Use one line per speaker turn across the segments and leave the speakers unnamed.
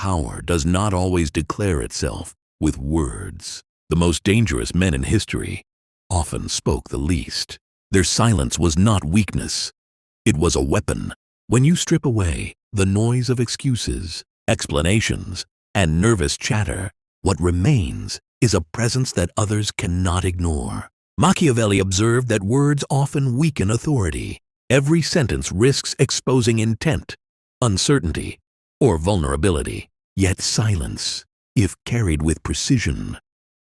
power does not always declare itself with words. The most dangerous men in history often spoke the least. Their silence was not weakness. It was a weapon. When you strip away the noise of excuses, explanations, and nervous chatter, what remains is a presence that others cannot ignore. Machiavelli observed that words often weaken authority. Every sentence risks exposing intent, uncertainty, or vulnerability. Yet silence, if carried with precision,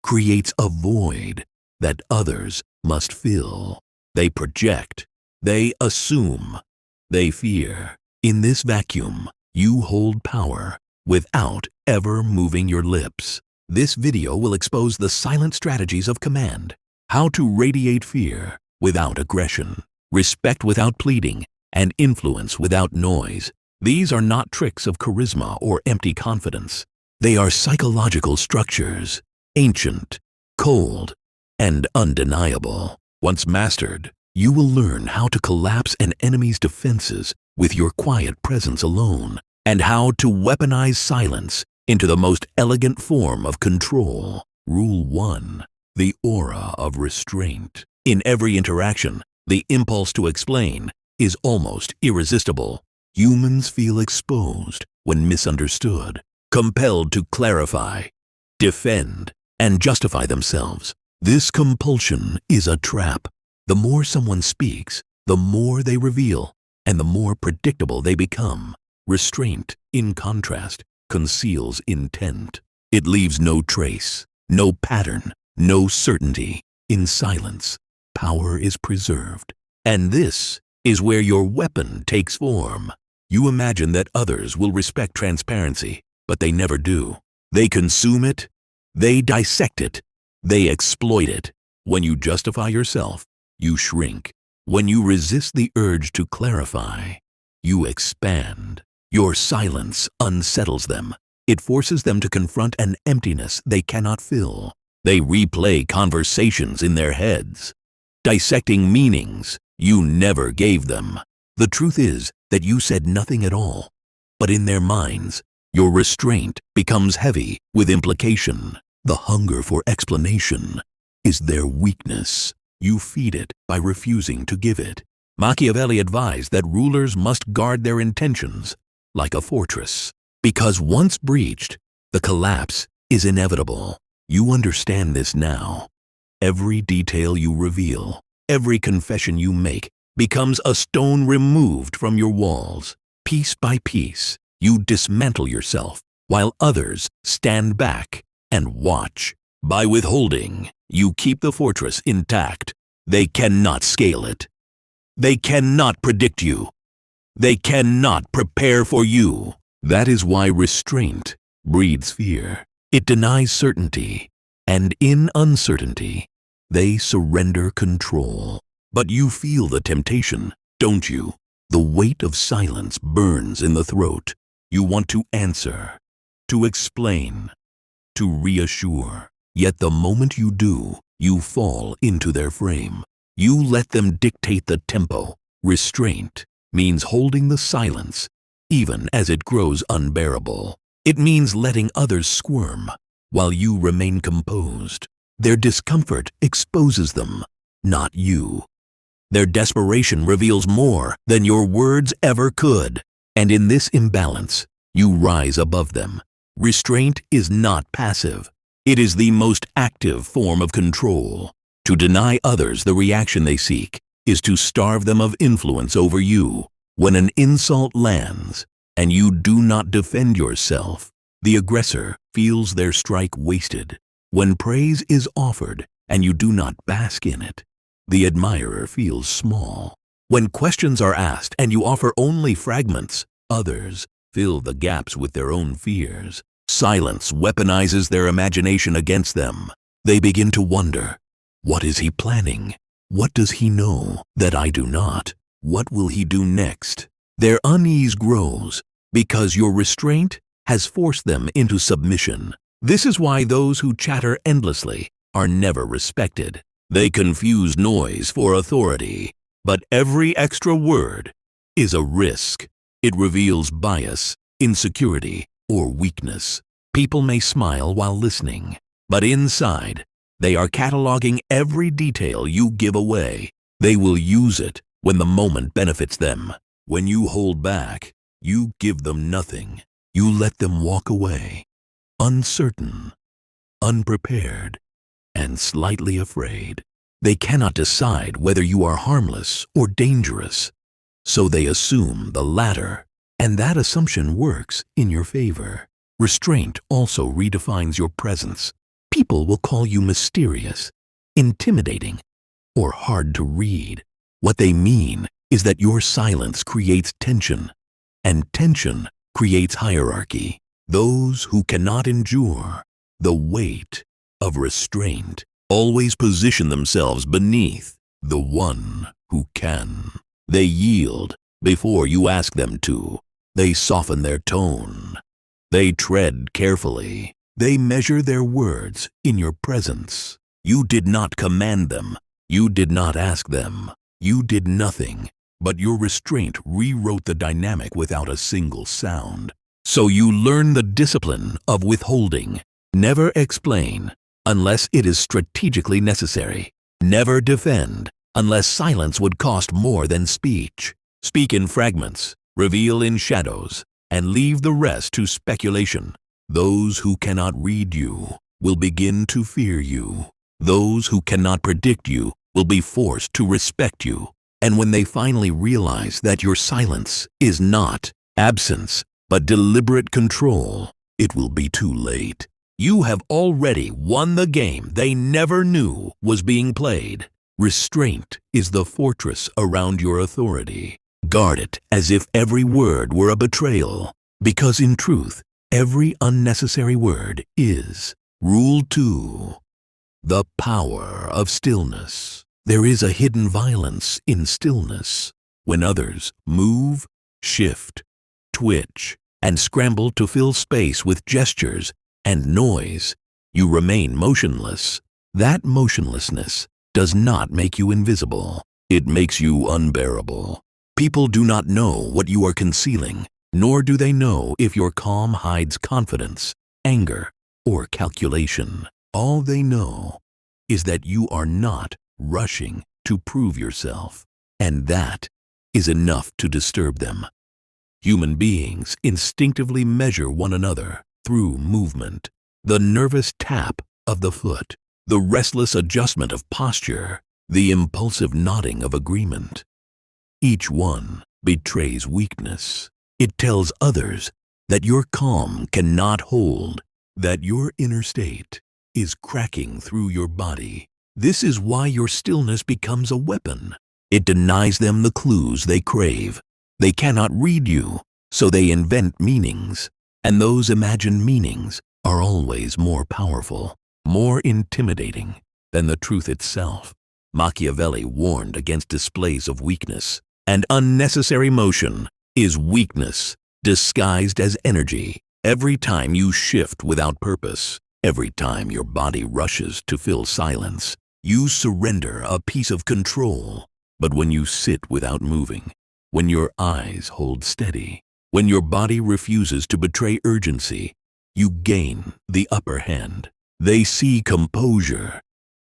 creates a void that others must fill. They project, they assume, they fear. In this vacuum, you hold power without ever moving your lips. This video will expose the silent strategies of command, how to radiate fear without aggression, respect without pleading, and influence without noise. These are not tricks of charisma or empty confidence. They are psychological structures, ancient, cold, and undeniable. Once mastered, you will learn how to collapse an enemy's defenses with your quiet presence alone, and how to weaponize silence into the most elegant form of control. Rule 1. The aura of restraint. In every interaction, the impulse to explain is almost irresistible. Humans feel exposed when misunderstood, compelled to clarify, defend, and justify themselves. This compulsion is a trap. The more someone speaks, the more they reveal, and the more predictable they become. Restraint, in contrast, conceals intent. It leaves no trace, no pattern, no certainty. In silence, power is preserved. And this is where your weapon takes form. You imagine that others will respect transparency, but they never do. They consume it, they dissect it, they exploit it. When you justify yourself, you shrink. When you resist the urge to clarify, you expand. Your silence unsettles them. It forces them to confront an emptiness they cannot fill. They replay conversations in their heads, dissecting meanings you never gave them. The truth is that you said nothing at all, but in their minds, your restraint becomes heavy with implication. The hunger for explanation is their weakness. You feed it by refusing to give it. Machiavelli advised that rulers must guard their intentions like a fortress, because once breached, the collapse is inevitable. You understand this now. Every detail you reveal, every confession you make, becomes a stone removed from your walls. Piece by piece, you dismantle yourself, while others stand back and watch. By withholding, you keep the fortress intact. They cannot scale it. They cannot predict you. They cannot prepare for you. That is why restraint breeds fear. It denies certainty, and in uncertainty, they surrender control. But you feel the temptation, don't you? The weight of silence burns in the throat. You want to answer, to explain, to reassure. Yet the moment you do, you fall into their frame. You let them dictate the tempo. Restraint means holding the silence, even as it grows unbearable. It means letting others squirm while you remain composed. Their discomfort exposes them, not you. Their desperation reveals more than your words ever could. And in this imbalance, you rise above them. Restraint is not passive. It is the most active form of control. To deny others the reaction they seek is to starve them of influence over you. When an insult lands and you do not defend yourself, the aggressor feels their strike wasted. When praise is offered and you do not bask in it, the admirer feels small. When questions are asked and you offer only fragments, others fill the gaps with their own fears. Silence weaponizes their imagination against them. They begin to wonder, what is he planning? What does he know that I do not? What will he do next? Their unease grows because your restraint has forced them into submission. This is why those who chatter endlessly are never respected. They confuse noise for authority, but every extra word is a risk. It reveals bias, insecurity, or weakness. People may smile while listening, but inside, they are cataloging every detail you give away. They will use it when the moment benefits them. When you hold back, you give them nothing. You let them walk away, uncertain, unprepared, and slightly afraid. They cannot decide whether you are harmless or dangerous, so they assume the latter, and that assumption works in your favor. Restraint also redefines your presence. People will call you mysterious, intimidating, or hard to read. What they mean is that your silence creates tension, and tension creates hierarchy. Those who cannot endure the weight of restraint always position themselves beneath the one who can. They yield before you ask them to. They soften their tone. They tread carefully. They measure their words in your presence. You did not command them. You did not ask them. You did nothing, but your restraint rewrote the dynamic without a single sound. So you learn the discipline of withholding. Never explain unless it is strategically necessary. Never defend unless silence would cost more than speech. Speak in fragments, reveal in shadows, and leave the rest to speculation. Those who cannot read you will begin to fear you. Those who cannot predict you will be forced to respect you. And when they finally realize that your silence is not absence, but deliberate control, it will be too late. You have already won the game they never knew was being played. Restraint is the fortress around your authority. Guard it as if every word were a betrayal, because in truth, every unnecessary word is. Rule 2. The power of stillness. There is a hidden violence in stillness. When others move, shift, twitch, and scramble to fill space with gestures and noise, you remain motionless. That motionlessness does not make you invisible. It makes you unbearable. People do not know what you are concealing, nor do they know if your calm hides confidence, anger, or calculation. All they know is that you are not rushing to prove yourself, and that is enough to disturb them. Human beings instinctively measure one another through movement. The nervous tap of the foot, the restless adjustment of posture, the impulsive nodding of agreement. Each one betrays weakness. It tells others that your calm cannot hold, that your inner state is cracking through your body. This is why your stillness becomes a weapon. It denies them the clues they crave. They cannot read you, so they invent meanings, and those imagined meanings are always more powerful, more intimidating than the truth itself. Machiavelli warned against displays of weakness, and unnecessary motion is weakness disguised as energy. Every time you shift without purpose, every time your body rushes to fill silence, you surrender a piece of control. But when you sit without moving, when your eyes hold steady, when your body refuses to betray urgency, you gain the upper hand. They see composure,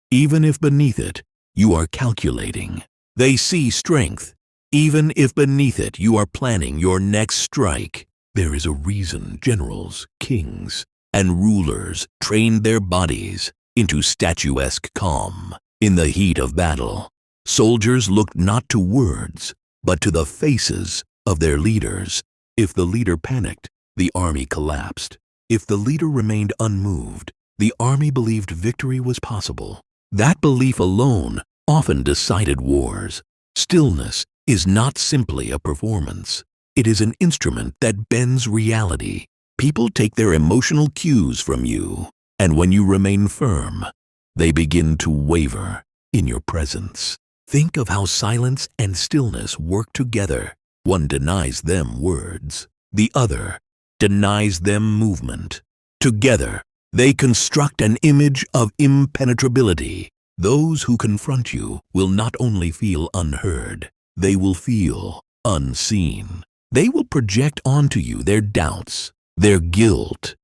even if beneath it you are calculating. They see strength, even if beneath it you are planning your next strike. There is a reason generals, kings, and rulers trained their bodies into statuesque calm. In the heat of battle, soldiers looked not to words, but to the faces of their leaders. If the leader panicked, the army collapsed. If the leader remained unmoved, the army believed victory was possible. That belief alone often decided wars. Stillness is not simply a performance. It is an instrument that bends reality. People take their emotional cues from you, and when you remain firm, they begin to waver in your presence. Think of how silence and stillness work together. One denies them words. The other denies them movement. Together, they construct an image of impenetrability. Those who confront you will not only feel unheard, they will feel unseen. They will project onto you their doubts, their guilt,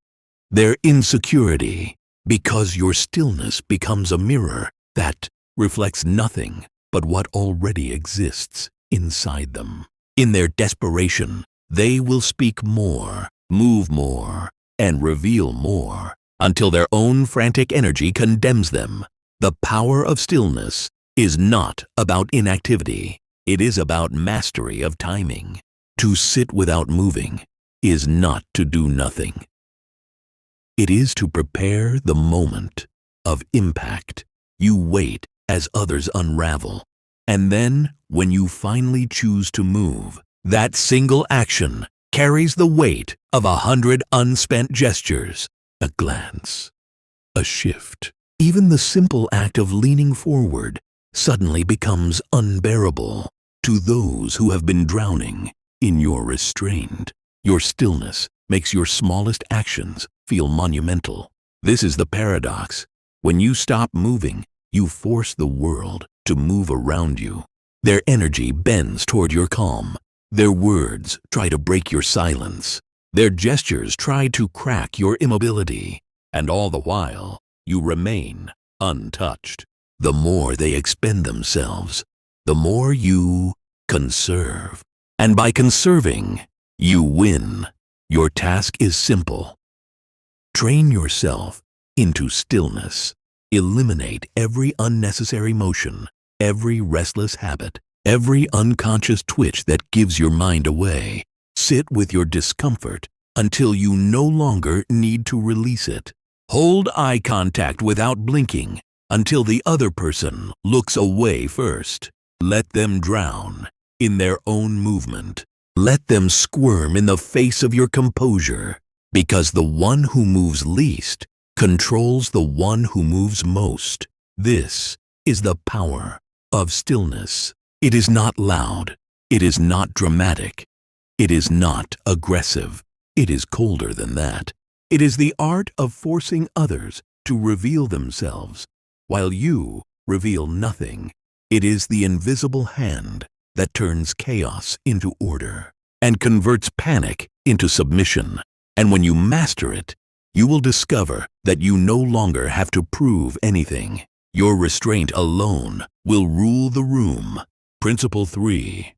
their insecurity, because your stillness becomes a mirror that reflects nothing but what already exists inside them. In their desperation, they will speak more, move more, and reveal more until their own frantic energy condemns them. The power of stillness is not about inactivity. It is about mastery of timing. To sit without moving is not to do nothing. It is to prepare the moment of impact. You wait as others unravel, and then, when you finally choose to move, that single action carries the weight of 100 unspent gestures. A glance, a shift, even the simple act of leaning forward suddenly becomes unbearable to those who have been drowning in your restraint. Your stillness makes your smallest actions feel monumental. This is the paradox. When you stop moving, you force the world to move around you. Their energy bends toward your calm. Their words try to break your silence. Their gestures try to crack your immobility. And all the while, you remain untouched. The more they expend themselves, the more you conserve. And by conserving, you win. Your task is simple. Train yourself into stillness. Eliminate every unnecessary motion, every restless habit, every unconscious twitch that gives your mind away. Sit with your discomfort until you no longer need to release it. Hold eye contact without blinking until the other person looks away first. Let them drown in their own movement. Let them squirm in the face of your composure, because the one who moves least controls the one who moves most. This is the power of stillness. It is not loud. It is not dramatic. It is not aggressive. It is colder than that. It is the art of forcing others to reveal themselves, while you reveal nothing. It is the invisible hand that turns chaos into order and converts panic into submission. And when you master it, you will discover that you no longer have to prove anything. Your restraint alone will rule the room. Principle 3.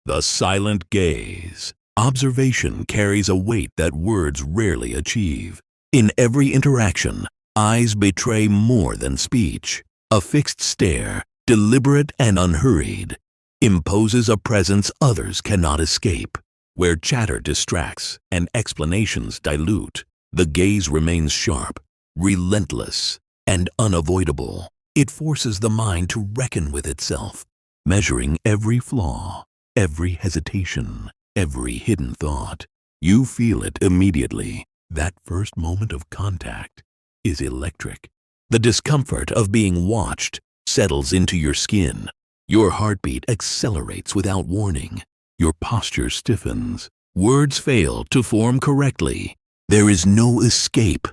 The silent gaze. Observation carries a weight that words rarely achieve. In every interaction, eyes betray more than speech. A fixed stare, deliberate and unhurried, imposes a presence others cannot escape. Where chatter distracts and explanations dilute, the gaze remains sharp, relentless, and unavoidable. It forces the mind to reckon with itself, measuring every flaw, every hesitation, every hidden thought. You feel it immediately. That first moment of contact is electric. The discomfort of being watched settles into your skin. Your heartbeat accelerates without warning. Your posture stiffens. Words fail to form correctly. There is no escape,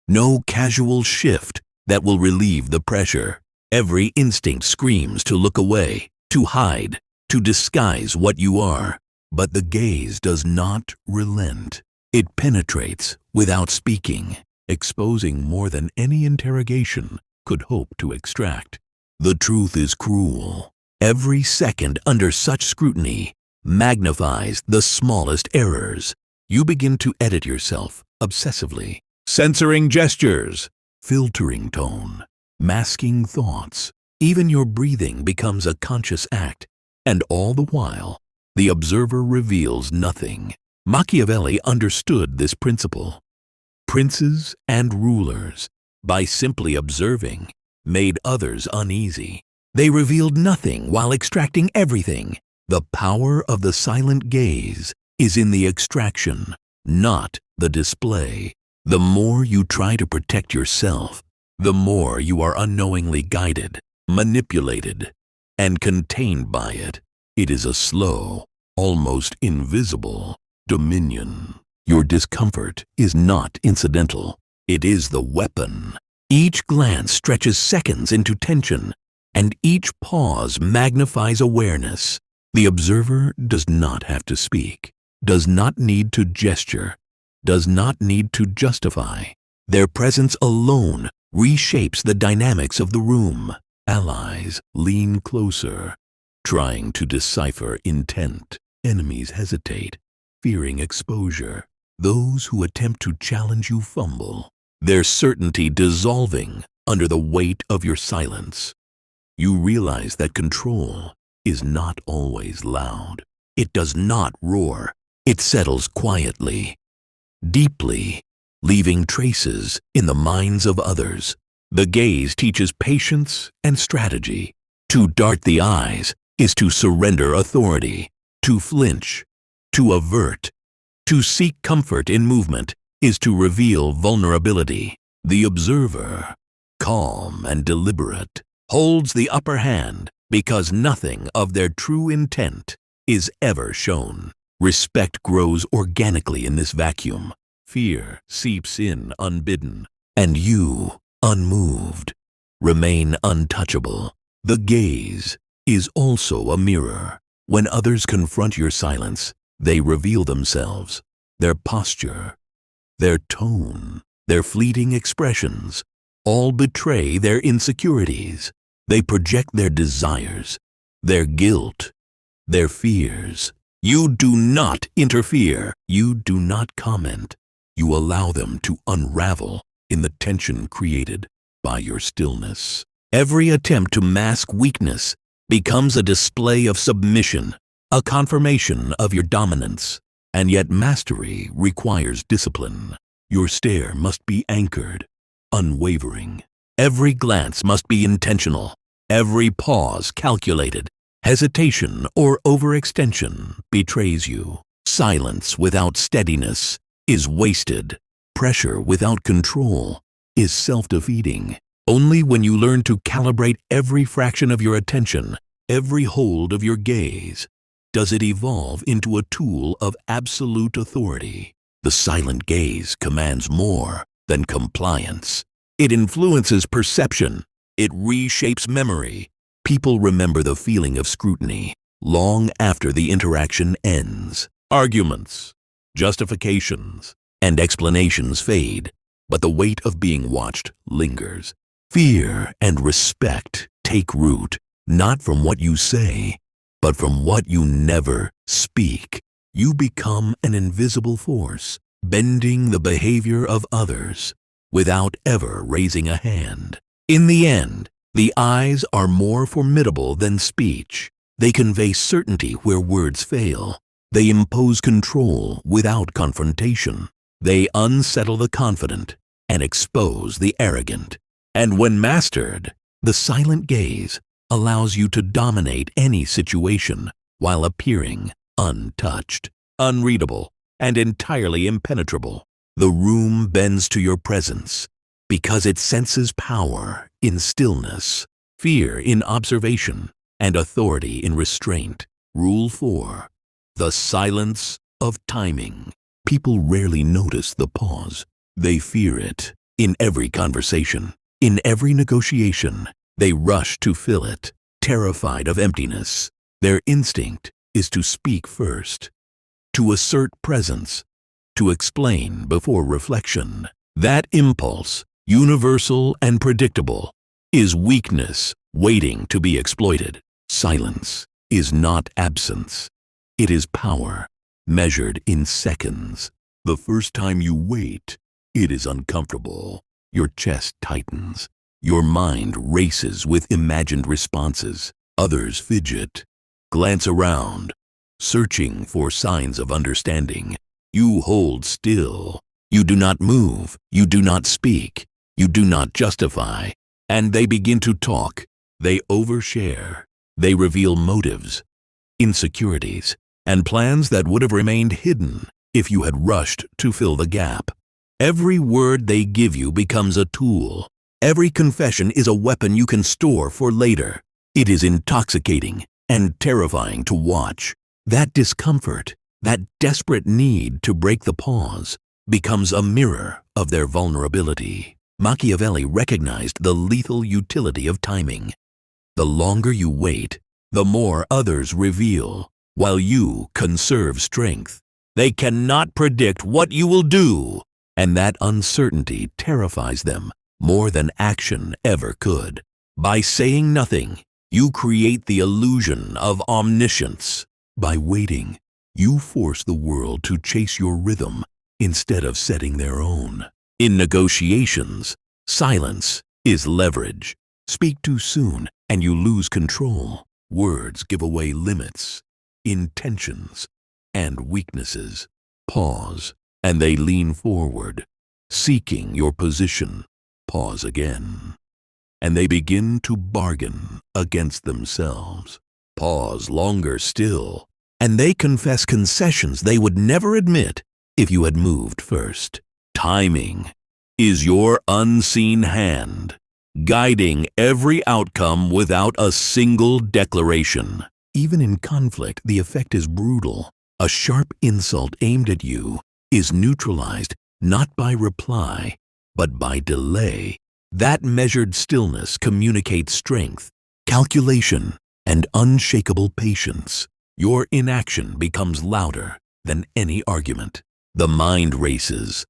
no casual shift that will relieve the pressure. Every instinct screams to look away, to hide, to disguise what you are. But the gaze does not relent. It penetrates without speaking, exposing more than any interrogation could hope to extract. The truth is cruel. Every second under such scrutiny magnifies the smallest errors. You begin to edit yourself obsessively, censoring gestures, filtering tone, masking thoughts. Even your breathing becomes a conscious act, and all the while, the observer reveals nothing. Machiavelli understood this principle. Princes and rulers, by simply observing, made others uneasy. They revealed nothing while extracting everything. The power of the silent gaze is in the extraction, not the display. The more you try to protect yourself, the more you are unknowingly guided, manipulated, and contained by it. It is a slow, almost invisible dominion. Your discomfort is not incidental. It is the weapon. Each glance stretches seconds into tension, and each pause magnifies awareness. The observer does not have to speak, does not need to gesture, does not need to justify. Their presence alone reshapes the dynamics of the room. Allies lean closer, trying to decipher intent. Enemies hesitate, fearing exposure. Those who attempt to challenge you fumble, their certainty dissolving under the weight of your silence. You realize that control is not always loud. It does not roar. It settles quietly, deeply, leaving traces in the minds of others. The gaze teaches patience and strategy. To dart the eyes is to surrender authority. To flinch, to avert, to seek comfort in movement is to reveal vulnerability. The observer, calm and deliberate, holds the upper hand because nothing of their true intent is ever shown. Respect grows organically in this vacuum. Fear seeps in unbidden, and you, unmoved, remain untouchable. The gaze is also a mirror. When others confront your silence, they reveal themselves, their posture, their tone, their fleeting expressions, all betray their insecurities. They project their desires, their guilt, their fears. You do not interfere. You do not comment. You allow them to unravel in the tension created by your stillness. Every attempt to mask weakness becomes a display of submission, a confirmation of your dominance. And yet mastery requires discipline. Your stare must be anchored, unwavering. Every glance must be intentional, every pause calculated. Hesitation or overextension betrays you. Silence without steadiness is wasted. Pressure without control is self-defeating. Only when you learn to calibrate every fraction of your attention, every hold of your gaze, does it evolve into a tool of absolute authority. The silent gaze commands more than compliance. It influences perception. It reshapes memory. People remember the feeling of scrutiny long after the interaction ends. Arguments, justifications, and explanations fade, but the weight of being watched lingers. Fear and respect take root, not from what you say, but from what you never speak. You become an invisible force, bending the behavior of others without ever raising a hand. In the end, the eyes are more formidable than speech. They convey certainty where words fail. They impose control without confrontation. They unsettle the confident and expose the arrogant. And when mastered, the silent gaze allows you to dominate any situation while appearing untouched, unreadable, and entirely impenetrable. The room bends to your presence because it senses power in stillness, fear in observation, and authority in restraint. Rule 4. The silence of timing. People rarely notice the pause. They fear it. In every conversation, in every negotiation, they rush to fill it, terrified of emptiness. Their instinct is to speak first, to assert presence, to explain before reflection. That impulse, universal and predictable, is weakness waiting to be exploited. Silence is not absence. It is power, measured in seconds. The first time you wait, it is uncomfortable. Your chest tightens. Your mind races with imagined responses. Others fidget, glance around, searching for signs of understanding. You hold still. You do not move. You do not speak. You do not justify. And they begin to talk. They overshare. They reveal motives, insecurities, and plans that would have remained hidden if you had rushed to fill the gap. Every word they give you becomes a tool. Every confession is a weapon you can store for later. It is intoxicating and terrifying to watch. That discomfort, that desperate need to break the pause, becomes a mirror of their vulnerability. Machiavelli recognized the lethal utility of timing. The longer you wait, the more others reveal, while you conserve strength. They cannot predict what you will do, and that uncertainty terrifies them more than action ever could. By saying nothing, you create the illusion of omniscience. By waiting, you force the world to chase your rhythm instead of setting their own. In negotiations, silence is leverage. Speak too soon and you lose control. Words give away limits, intentions, and weaknesses. Pause, and they lean forward, seeking your position. Pause again, and they begin to bargain against themselves. Pause longer still, and they confess concessions they would never admit if you had moved first. Timing is your unseen hand, guiding every outcome without a single declaration. Even in conflict, the effect is brutal. A sharp insult aimed at you is neutralized not by reply, but by delay. That measured stillness communicates strength, calculation, and unshakable patience. Your inaction becomes louder than any argument. The mind races.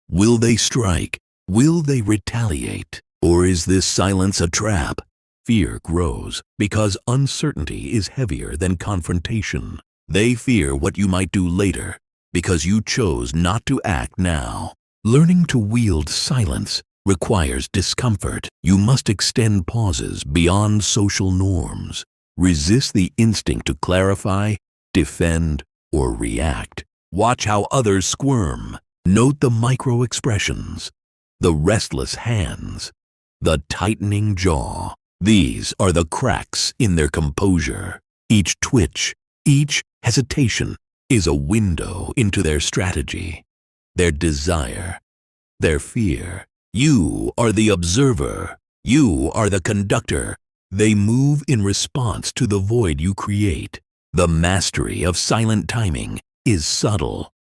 Will they strike? Will they retaliate? Or is this silence a trap? Fear grows because uncertainty is heavier than confrontation. They fear what you might do later because you chose not to act now. Learning to wield silence requires discomfort. You must extend pauses beyond social norms. Resist the instinct to clarify, defend, or react. Watch how others squirm. Note the micro-expressions, the restless hands, the tightening jaw. These are the cracks in their composure. Each twitch, each hesitation is a window into their strategy, their desire, their fear. You are the observer. You are the conductor. They move in response to the void you create. The mastery of silent timing is subtle,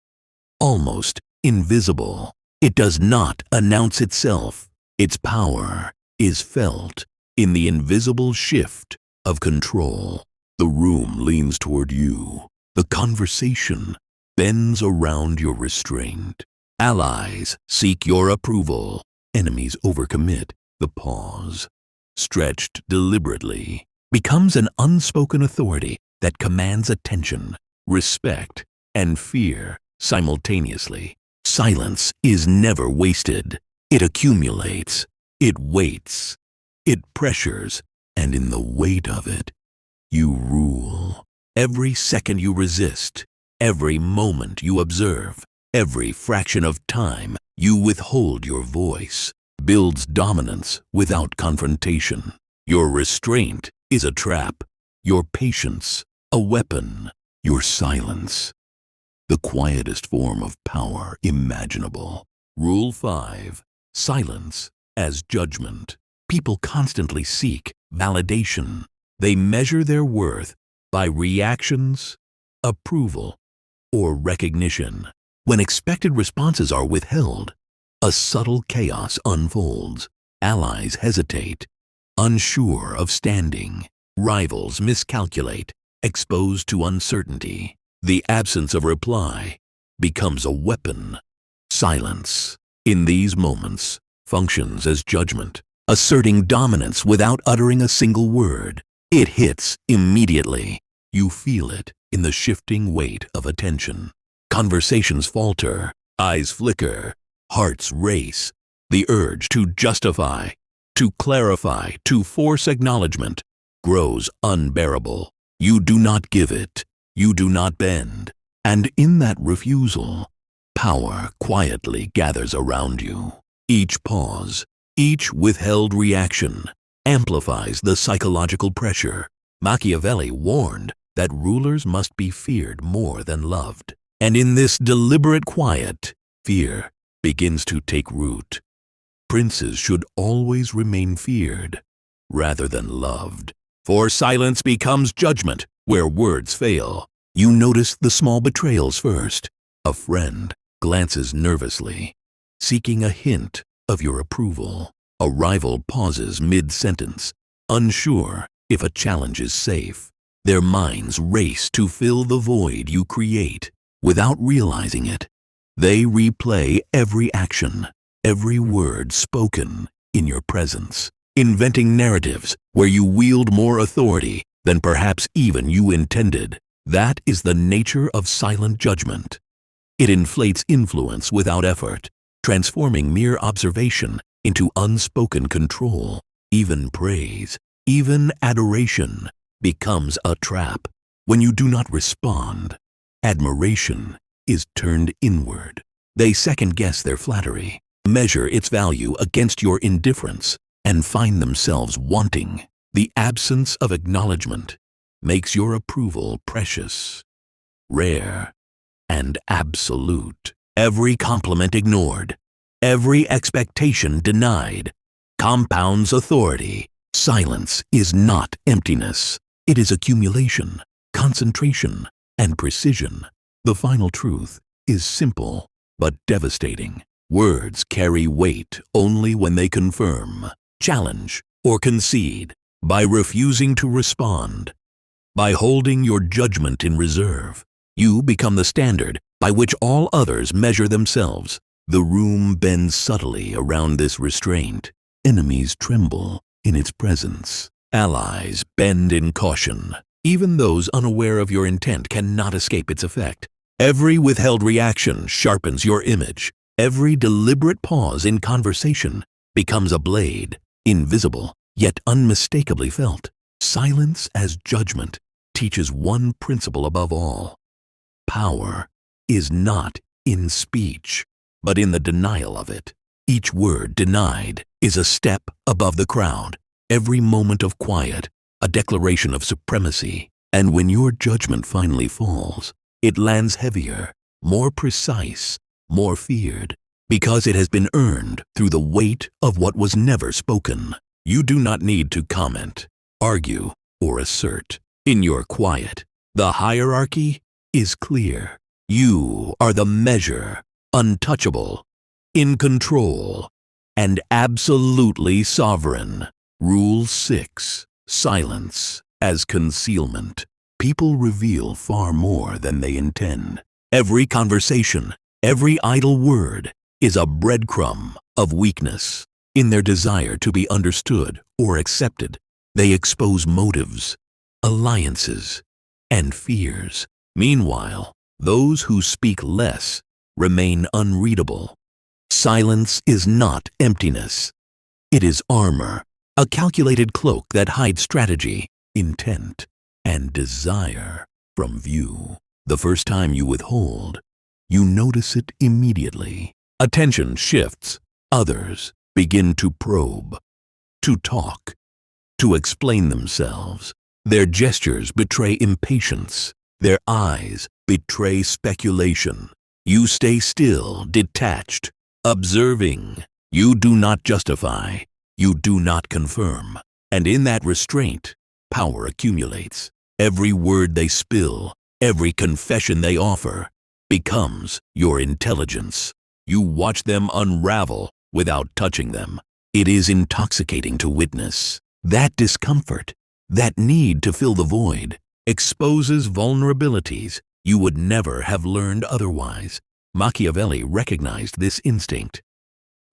almost invisible. It does not announce itself. Its power is felt in the invisible shift of control. The room leans toward you. The conversation bends around your restraint. Allies seek your approval. Enemies overcommit. The pause, stretched deliberately, becomes an unspoken authority that commands attention, respect, and fear simultaneously. Silence is never wasted. It accumulates. It waits. It pressures, and in the weight of it, you rule. Every second you resist, every moment you observe, every fraction of time you withhold your voice, builds dominance without confrontation. Your restraint is a trap, your patience a weapon, your silence the quietest form of power imaginable. Rule 5. Silence as judgment. People constantly seek validation. They measure their worth by reactions, approval, or recognition. When expected responses are withheld, a subtle chaos unfolds. Allies hesitate, unsure of standing. Rivals miscalculate, exposed to uncertainty. The absence of reply becomes a weapon. Silence, in these moments, functions as judgment, asserting dominance without uttering a single word. It hits immediately. You feel it in the shifting weight of attention. Conversations falter, eyes flicker, hearts race. The urge to justify, to clarify, to force acknowledgement grows unbearable. You do not give it. You do not bend. And in that refusal, power quietly gathers around you. Each pause, each withheld reaction amplifies the psychological pressure. Machiavelli warned that rulers must be feared more than loved. And in this deliberate quiet, fear begins to take root. Princes should always remain feared rather than loved. For silence becomes judgment where words fail. You notice the small betrayals first. A friend glances nervously, seeking a hint of your approval. A rival pauses mid-sentence, unsure if a challenge is safe. Their minds race to fill the void you create. Without realizing it, they replay every action, every word spoken in your presence, inventing narratives where you wield more authority than perhaps even you intended. That is the nature of silent judgment. It inflates influence without effort, transforming mere observation into unspoken control. Even praise, even adoration becomes a trap. When you do not respond, admiration is turned inward. They second-guess their flattery, measure its value against your indifference, and find themselves wanting. The absence of acknowledgement makes your approval precious, rare, and absolute. Every compliment ignored, every expectation denied, compounds authority. Silence is not emptiness. It is accumulation, concentration, and precision. The final truth is simple but devastating. Words carry weight only when they confirm, challenge, or concede. By refusing to respond, by holding your judgment in reserve, you become the standard by which all others measure themselves. The room bends subtly around this restraint. Enemies tremble in its presence. Allies bend in caution. Even those unaware of your intent cannot escape its effect. Every withheld reaction sharpens your image. Every deliberate pause in conversation becomes a blade, invisible, yet unmistakably felt. Silence as judgment teaches one principle above all. Power is not in speech, but in the denial of it. Each word denied is a step above the crowd. Every moment of quiet, a declaration of supremacy. And when your judgment finally falls, it lands heavier, more precise, more feared, because it has been earned through the weight of what was never spoken. You do not need to comment, argue, or assert. In your quiet, the hierarchy is clear. You are the measure, untouchable, in control, and absolutely sovereign. Rule 6. Silence as concealment. People reveal far more than they intend. Every conversation, every idle word is a breadcrumb of weakness. In their desire to be understood or accepted, they expose motives, alliances, and fears. Meanwhile, those who speak less remain unreadable. Silence is not emptiness. It is armor, a calculated cloak that hides strategy, intent, and desire from view. The first time you withhold, you notice it immediately. Attention shifts. Others begin to probe, to talk, to explain themselves. Their gestures betray impatience. Their eyes betray speculation. You stay still, detached, observing. You do not justify. You do not confirm. And in that restraint, power accumulates. Every word they spill, every confession they offer, becomes your intelligence. You watch them unravel without touching them. It is intoxicating to witness. That discomfort, that need to fill the void, exposes vulnerabilities you would never have learned otherwise. Machiavelli recognized this instinct.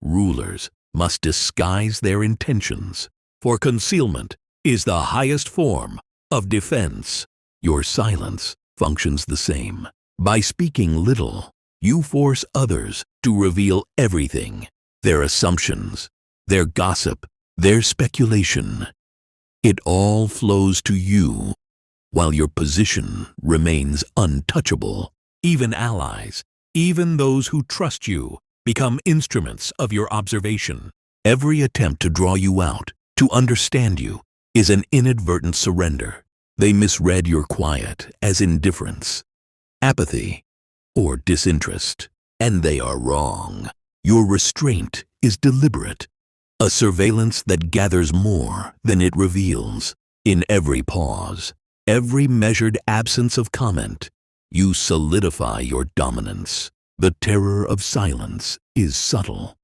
Rulers must disguise their intentions, for concealment is the highest form of defense. Your silence functions the same. By speaking little, you force others to reveal everything, their assumptions, their gossip, their speculation. It all flows to you, while your position remains untouchable. Even allies, even those who trust you, become instruments of your observation. Every attempt to draw you out, to understand you, is an inadvertent surrender. They misread your quiet as indifference, apathy, or disinterest, and they are wrong. Your restraint is deliberate, a surveillance that gathers more than it reveals. In every pause, every measured absence of comment, you solidify your dominance. The terror of silence is subtle,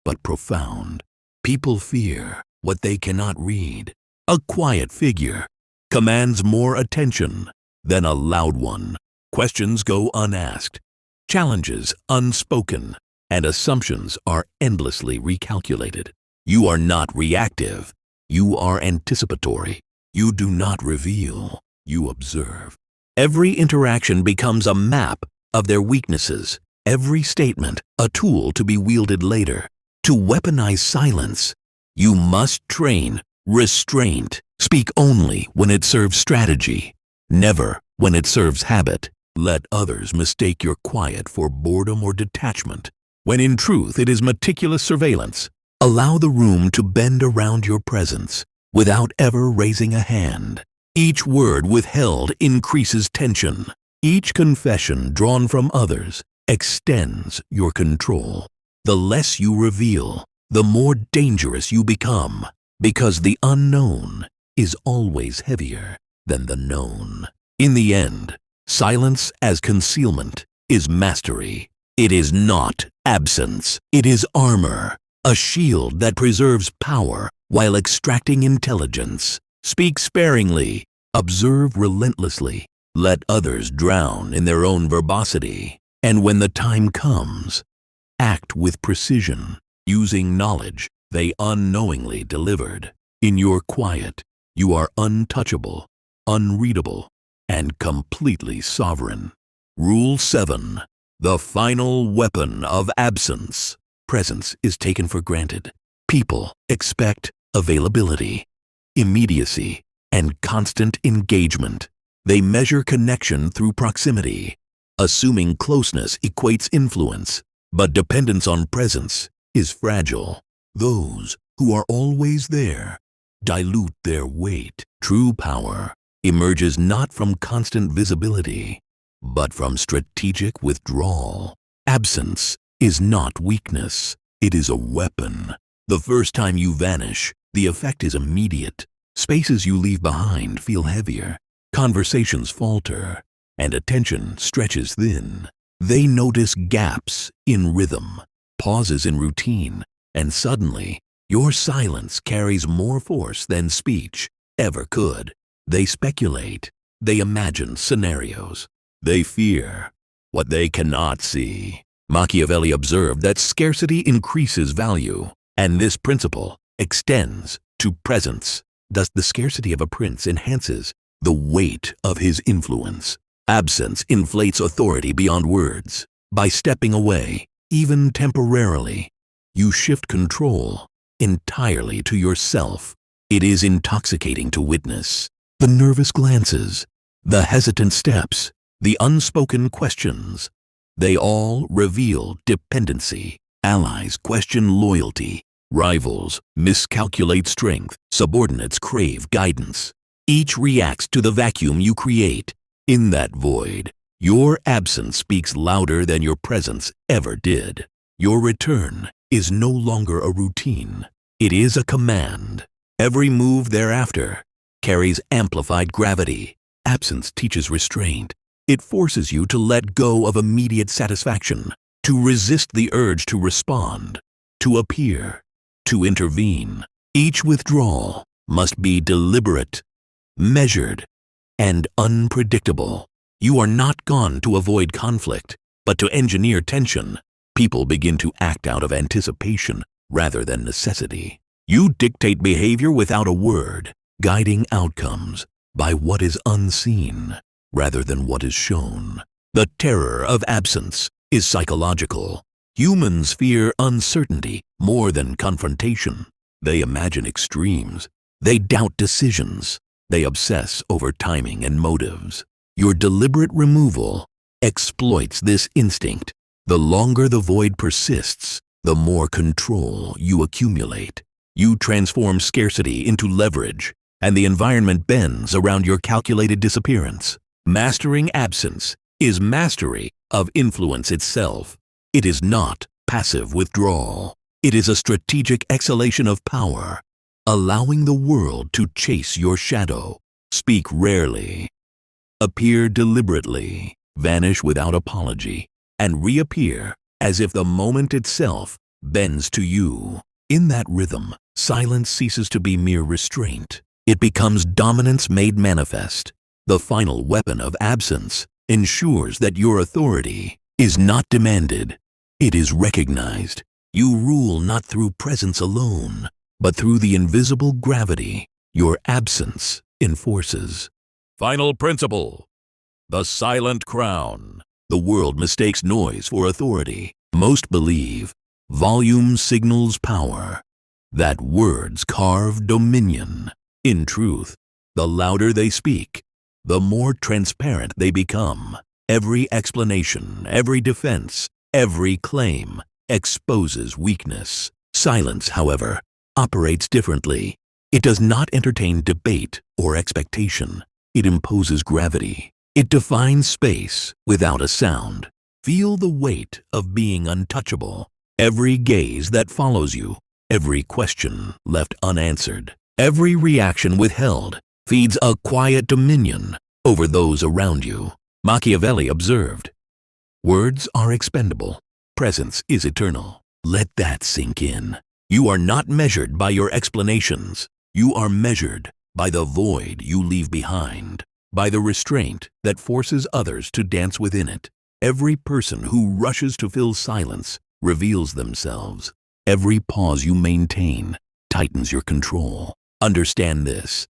but profound. People fear what they cannot read. A quiet figure commands more attention than a loud one. Questions go unasked, challenges unspoken, and assumptions are endlessly recalculated. You are not reactive. You are anticipatory. You do not reveal. You observe. Every interaction becomes a map of their weaknesses. Every statement a tool to be wielded later. To weaponize silence, you must train restraint. Speak only when it serves strategy, never when it serves habit. Let others mistake your quiet for boredom or detachment, when in truth it is meticulous surveillance. Allow the room to bend around your presence without ever raising a hand. Each word withheld increases tension. Each confession drawn from others extends your control. The less you reveal, the more dangerous you become, because the unknown is always heavier than the known. In the end, silence as concealment is mastery. It is not absence. It is armor, a shield that preserves power while extracting intelligence. Speak sparingly, observe relentlessly, let others drown in their own verbosity. And when the time comes, act with precision, using knowledge they unknowingly delivered. In your quiet, you are untouchable, unreadable, and completely sovereign. Rule 7. The final weapon of absence. Presence is taken for granted. People expect availability, immediacy, and constant engagement. They measure connection through proximity, assuming closeness equates influence, but dependence on presence is fragile. Those who are always there dilute their weight. True power emerges not from constant visibility, but from strategic withdrawal. Absence is not weakness. It is a weapon. The first time you vanish, the effect is immediate. Spaces you leave behind feel heavier. Conversations falter, and attention stretches thin. They notice gaps in rhythm, pauses in routine, and suddenly, your silence carries more force than speech ever could. They speculate. They imagine scenarios. They fear what they cannot see. Machiavelli observed that scarcity increases value, and this principle extends to presence. Thus, the scarcity of a prince enhances the weight of his influence. Absence inflates authority beyond words. By stepping away, even temporarily, you shift control entirely to yourself. It is intoxicating to witness. The nervous glances, the hesitant steps, the unspoken questions, they all reveal dependency. Allies question loyalty. Rivals miscalculate strength. Subordinates crave guidance. Each reacts to the vacuum you create. In that void, your absence speaks louder than your presence ever did. Your return is no longer a routine. It is a command. Every move thereafter carries amplified gravity. Absence teaches restraint. It forces you to let go of immediate satisfaction, to resist the urge to respond, to appear, to intervene. Each withdrawal must be deliberate, measured, and unpredictable. You are not gone to avoid conflict, but to engineer tension. People begin to act out of anticipation rather than necessity. You dictate behavior without a word, guiding outcomes by what is unseen rather than what is shown. The terror of absence is psychological. Humans fear uncertainty more than confrontation. They imagine extremes. They doubt decisions. They obsess over timing and motives. Your deliberate removal exploits this instinct. The longer the void persists, the more control you accumulate. You transform scarcity into leverage, and the environment bends around your calculated disappearance. Mastering absence is mastery of influence itself. It is not passive withdrawal. It is a strategic exhalation of power, allowing the world to chase your shadow. Speak rarely. Appear deliberately. Vanish without apology, and reappear as if the moment itself bends to you. In that rhythm, silence ceases to be mere restraint. It becomes dominance made manifest. The final weapon of absence ensures that your authority is not demanded. It is recognized. You rule not through presence alone, but through the invisible gravity your absence enforces. Final principle: the silent crown. The world mistakes noise for authority. Most believe volume signals power, that words carve dominion. In truth, the louder they speak, the more transparent they become. Every explanation, every defense, every claim exposes weakness. Silence, however, operates differently. It does not entertain debate or expectation. It imposes gravity. It defines space without a sound. Feel the weight of being untouchable. Every gaze that follows you, every question left unanswered, every reaction withheld feeds a quiet dominion over those around you. Machiavelli observed, "Words are expendable. Presence is eternal." Let that sink in. You are not measured by your explanations. You are measured by the void you leave behind, by the restraint that forces others to dance within it. Every person who rushes to fill silence reveals themselves. Every pause you maintain tightens your control. Understand this: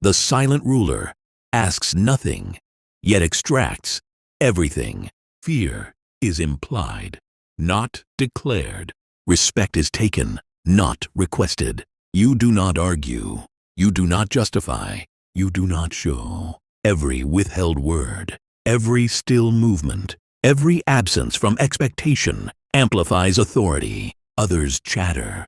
the silent ruler asks nothing, yet extracts everything. Fear is implied, not declared. Respect is taken, not requested. You do not argue. You do not justify. You do not show. Every withheld word, every still movement, every absence from expectation amplifies authority. Others chatter.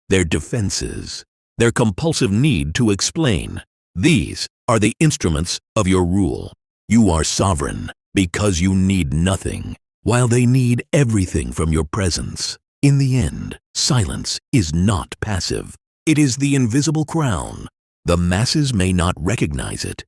Their defenses, their compulsive need to explain, these are the instruments of your rule. You are sovereign because you need nothing, while they need everything from your presence. In the end, silence is not passive. It is the invisible crown. The masses may not recognize it,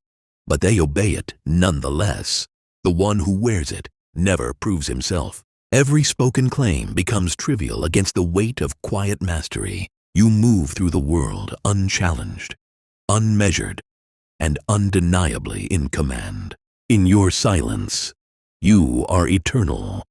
but they obey it nonetheless. The one who wears it never proves himself. Every spoken claim becomes trivial against the weight of quiet mastery. You move through the world unchallenged, unmeasured, and undeniably in command. In your silence, you are eternal.